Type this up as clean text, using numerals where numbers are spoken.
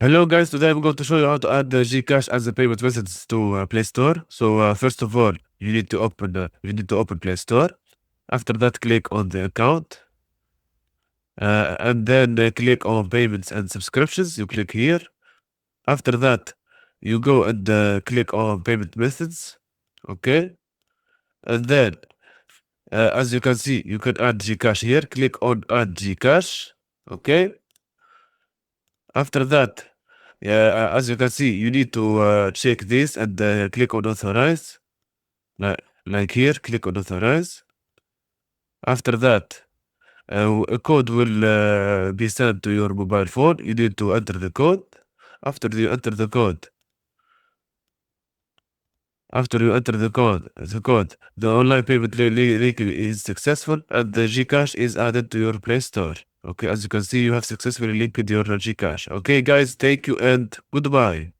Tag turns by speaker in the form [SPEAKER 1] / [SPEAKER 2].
[SPEAKER 1] Hello guys, today I'm going to show you how to add the GCash as a payment methods to Play Store. So first of all, you need to open Play Store. After that, click on the account, and then click on payments and subscriptions. You click here. After that, you go and click on payment methods. Okay, and then as you can see, you can add GCash here. Click on add GCash. Okay. After that, yeah, as you can see, you need to check this and click on authorize. Like here, click on authorize. After that, a code will be sent to your mobile phone. You need to enter the code. After you enter the code, the online payment link is successful and the GCash is added to your Play Store. Okay, as you can see, you have successfully linked your GCash. Okay, guys, thank you and goodbye.